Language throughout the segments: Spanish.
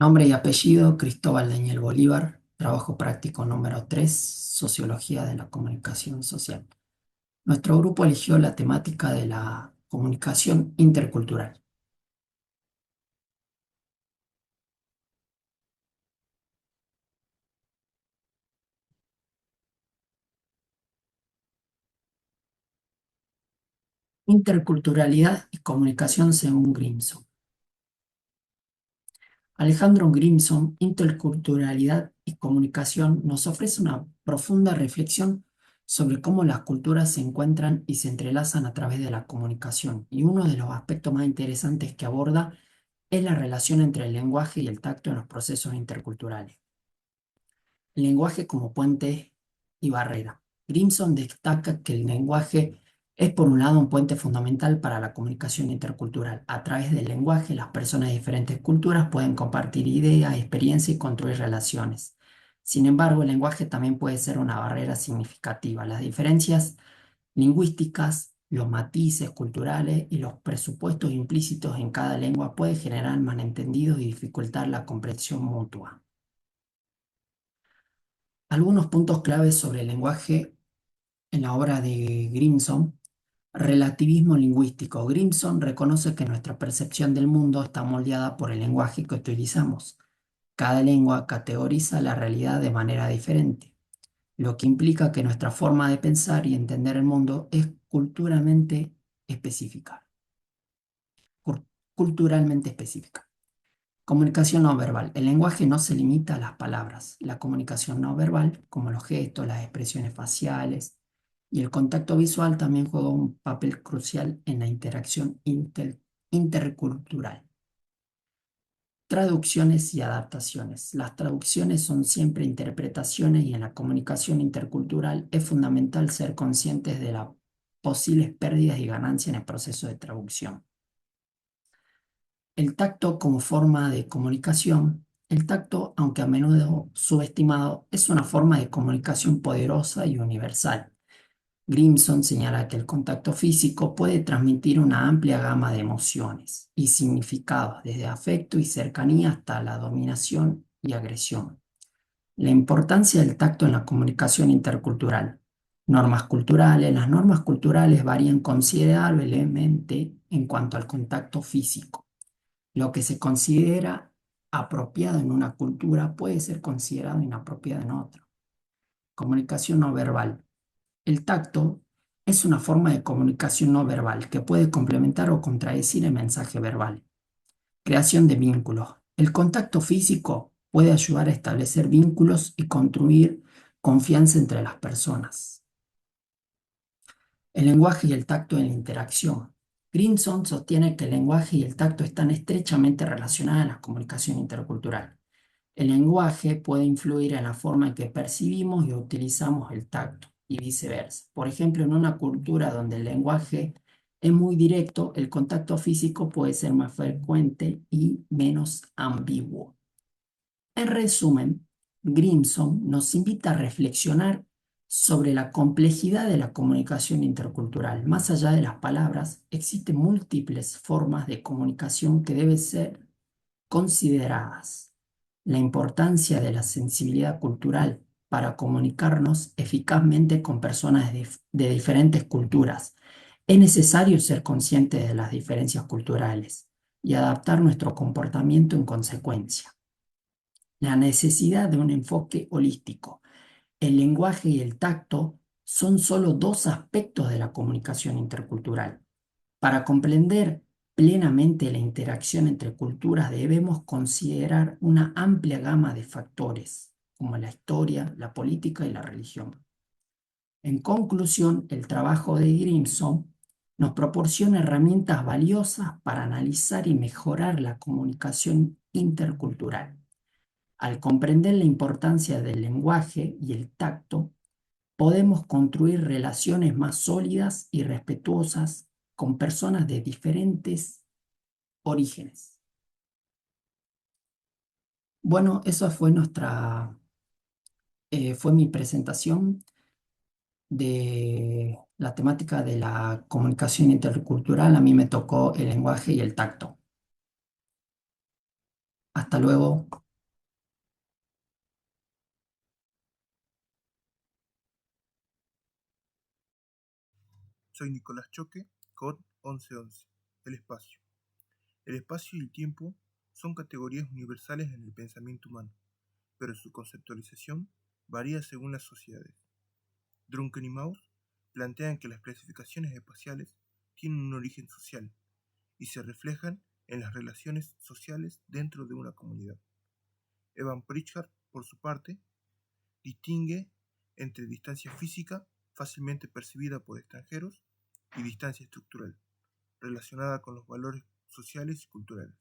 Nombre y apellido, Cristóbal Daniel Bolívar. Trabajo práctico número 3, Sociología de la Comunicación Social. Nuestro grupo eligió la temática de la comunicación intercultural. Interculturalidad y comunicación según Grimson. Alejandro Grimson, Interculturalidad y Comunicación, nos ofrece una profunda reflexión sobre cómo las culturas se encuentran y se entrelazan a través de la comunicación. Y uno de los aspectos más interesantes que aborda es la relación entre el lenguaje y el tacto en los procesos interculturales. El lenguaje como puente y barrera. Grimson destaca que el lenguaje es, por un lado, un puente fundamental para la comunicación intercultural. A través del lenguaje, las personas de diferentes culturas pueden compartir ideas, experiencias y construir relaciones. Sin embargo, el lenguaje también puede ser una barrera significativa. Las diferencias lingüísticas, los matices culturales y los presupuestos implícitos en cada lengua pueden generar malentendidos y dificultar la comprensión mutua. Algunos puntos claves sobre el lenguaje en la obra de Grimson. Relativismo lingüístico. Grimson reconoce que nuestra percepción del mundo está moldeada por el lenguaje que utilizamos. Cada lengua categoriza la realidad de manera diferente, lo que implica que nuestra forma de pensar y entender el mundo es culturalmente específica. cur- Culturalmente específica. Comunicación no verbal. El lenguaje no se limita a las palabras. La comunicación no verbal, como los gestos, las expresiones faciales y el contacto visual, también juega un papel crucial en la interacción intercultural. Traducciones y adaptaciones. Las traducciones son siempre interpretaciones y en la comunicación intercultural es fundamental ser conscientes de las posibles pérdidas y ganancias en el proceso de traducción. El tacto como forma de comunicación. El tacto, aunque a menudo subestimado, es una forma de comunicación poderosa y universal. Grimson señala que el contacto físico puede transmitir una amplia gama de emociones y significados, desde afecto y cercanía hasta la dominación y agresión. La importancia del tacto en la comunicación intercultural. Normas culturales. Las normas culturales varían considerablemente en cuanto al contacto físico. Lo que se considera apropiado en una cultura puede ser considerado inapropiado en otra. Comunicación no verbal. El tacto es una forma de comunicación no verbal que puede complementar o contradecir el mensaje verbal. Creación de vínculos. El contacto físico puede ayudar a establecer vínculos y construir confianza entre las personas. El lenguaje y el tacto en la interacción. Grimson sostiene que el lenguaje y el tacto están estrechamente relacionados en la comunicación intercultural. El lenguaje puede influir en la forma en que percibimos y utilizamos el tacto y viceversa. Por ejemplo, en una cultura donde el lenguaje es muy directo, el contacto físico puede ser más frecuente y menos ambiguo. En resumen, Grimson nos invita a reflexionar sobre la complejidad de la comunicación intercultural. Más allá de las palabras, existen múltiples formas de comunicación que deben ser consideradas. La importancia de la sensibilidad cultural para comunicarnos eficazmente con personas de diferentes culturas. Es necesario ser conscientes de las diferencias culturales y adaptar nuestro comportamiento en consecuencia. La necesidad de un enfoque holístico. El lenguaje y el tacto son solo dos aspectos de la comunicación intercultural. Para comprender plenamente la interacción entre culturas debemos considerar una amplia gama de factores, como la historia, la política y la religión. En conclusión, el trabajo de Grimson nos proporciona herramientas valiosas para analizar y mejorar la comunicación intercultural. Al comprender la importancia del lenguaje y el tacto, podemos construir relaciones más sólidas y respetuosas con personas de diferentes orígenes. Bueno, eso fue fue mi presentación de la temática de la comunicación intercultural. A mí me tocó el lenguaje y el tacto. Hasta luego. Soy Nicolás Choque, COD 1111. El espacio. El espacio y el tiempo son categorías universales en el pensamiento humano, pero su conceptualización varía según las sociedades. Drunken y Mauss plantean que las clasificaciones espaciales tienen un origen social y se reflejan en las relaciones sociales dentro de una comunidad. Evan Pritchard, por su parte, distingue entre distancia física, fácilmente percibida por extranjeros, y distancia estructural, relacionada con los valores sociales y culturales.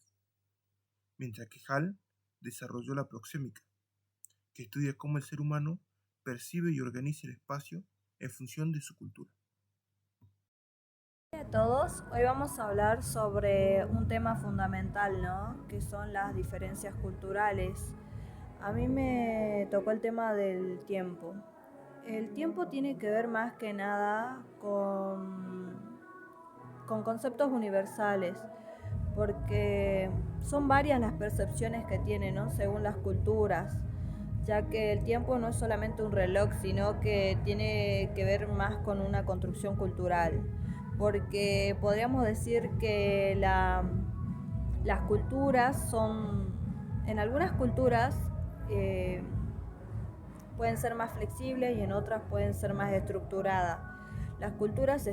Mientras que Hall desarrolló la proxémica, que estudia cómo el ser humano percibe y organiza el espacio en función de su cultura. Hola a todos, hoy vamos a hablar sobre un tema fundamental, ¿no? Que son las diferencias culturales. A mí me tocó el tema del tiempo. El tiempo tiene que ver más que nada con conceptos universales, porque son varias las percepciones que tiene, ¿no? Según las culturas, ya que el tiempo no es solamente un reloj, sino que tiene que ver más con una construcción cultural, porque podríamos decir que las culturas son, en algunas culturas eh, pueden ser más flexibles y en otras pueden ser más estructuradas. Las culturas se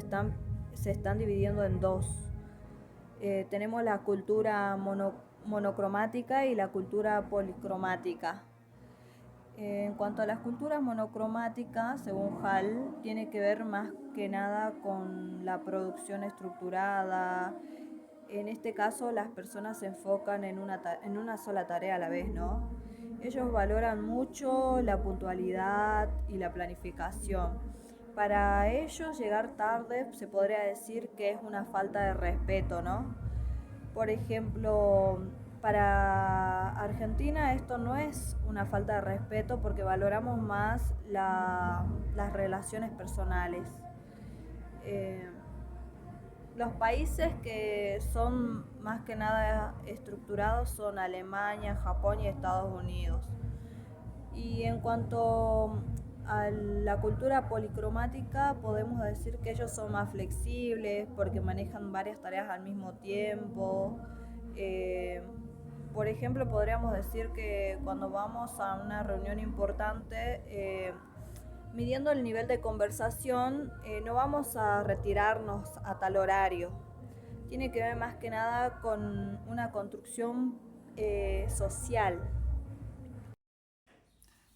están dividiendo en dos. Tenemos la cultura monocromática y la cultura policromática. En cuanto a las culturas monocromáticas, según Hall, tiene que ver más que nada con la producción estructurada. En este caso, las personas se enfocan en una sola tarea a la vez, ¿no? Ellos valoran mucho la puntualidad y la planificación. Para ellos, llegar tarde se podría decir que es una falta de respeto, ¿no? Por ejemplo, para Argentina esto no es una falta de respeto porque valoramos más las relaciones personales. Eh, los países que son más que nada estructurados son Alemania, Japón y Estados Unidos. Y en cuanto a la cultura policromática, podemos decir que ellos son más flexibles porque manejan varias tareas al mismo tiempo. Eh, por ejemplo, podríamos decir que cuando vamos a una reunión importante, midiendo el nivel de conversación, no vamos a retirarnos a tal horario. Tiene que ver más que nada con una construcción social.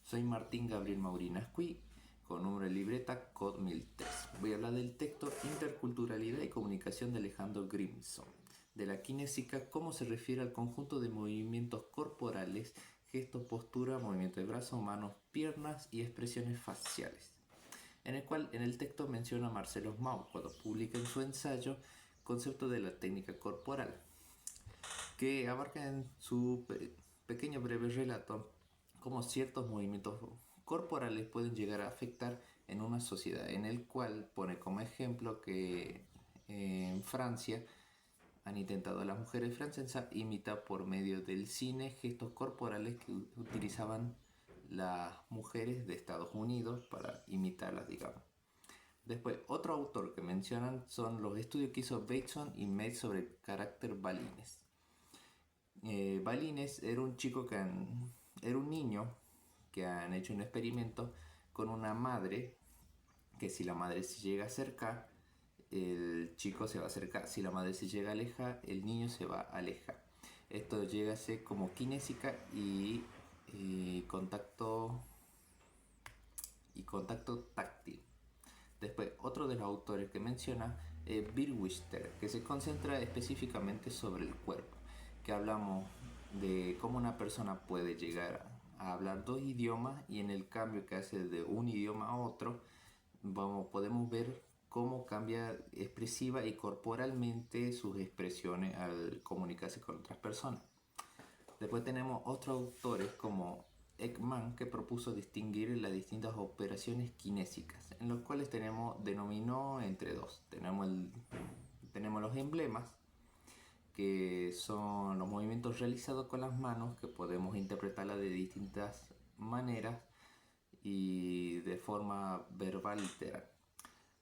Soy Martín Gabriel Maurinasqui, con número de libreta COD 1003. Voy a hablar del texto Interculturalidad y Comunicación de Alejandro Grimson, de la kinésica, cómo se refiere al conjunto de movimientos corporales, gestos, postura, movimiento de brazos, manos, piernas y expresiones faciales, en el cual en el texto menciona a Marcelo Mauss cuando publica en su ensayo Concepto de la técnica corporal, que abarca en su pequeño breve relato cómo ciertos movimientos corporales pueden llegar a afectar en una sociedad, en el cual pone como ejemplo que en Francia han intentado las mujeres francesas imitar por medio del cine gestos corporales que utilizaban las mujeres de Estados Unidos para imitarlas, digamos. Después, otro autor que mencionan son los estudios que hizo Bateson y May sobre el carácter balines. Balines era un chico era un niño que han hecho un experimento con una madre, que si la madre se llega a acercar, el chico se va a acercar; si la madre se llega a alejar, el niño se va a alejar. Esto llega a ser como kinésica contacto contacto táctil. Después, otro de los autores que menciona es Bill Wister, que se concentra específicamente sobre el cuerpo, que hablamos de cómo una persona puede llegar a hablar dos idiomas, y en el cambio que hace de un idioma a otro, podemos ver cómo cambia expresiva y corporalmente sus expresiones al comunicarse con otras personas. Después tenemos otros autores como Ekman, que propuso distinguir las distintas operaciones kinésicas, en los cuales denominó entre dos. Tenemos los emblemas, que son los movimientos realizados con las manos, que podemos interpretarlas de distintas maneras y de forma verbal literal.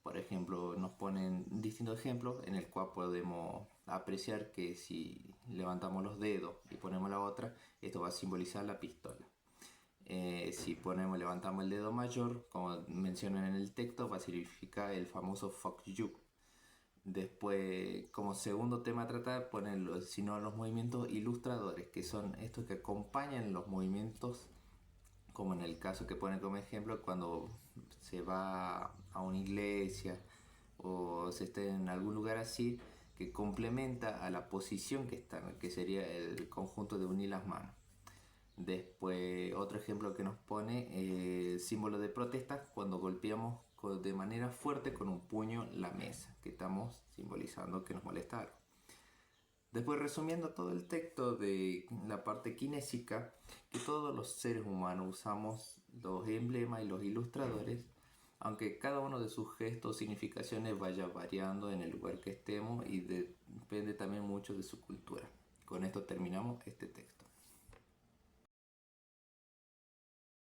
Por ejemplo, nos ponen distintos ejemplos en el cual podemos apreciar que si levantamos los dedos y ponemos la otra, esto va a simbolizar la pistola. Si levantamos el dedo mayor, como mencionan en el texto, va a significar el famoso fuck you. Después, como segundo tema a tratar, ponen los movimientos ilustradores, que son estos que acompañan los movimientos, como en el caso que pone como ejemplo, cuando se va a una iglesia o se está en algún lugar así, que complementa a la posición que está, que sería el conjunto de unir las manos. Después, otro ejemplo que nos pone símbolo de protesta, cuando golpeamos de manera fuerte con un puño la mesa, que estamos simbolizando que nos molesta algo. Después, resumiendo todo el texto de la parte kinésica, que todos los seres humanos usamos los emblemas y los ilustradores, aunque cada uno de sus gestos o significaciones vaya variando en el lugar que estemos y depende también mucho de su cultura. Con esto terminamos este texto.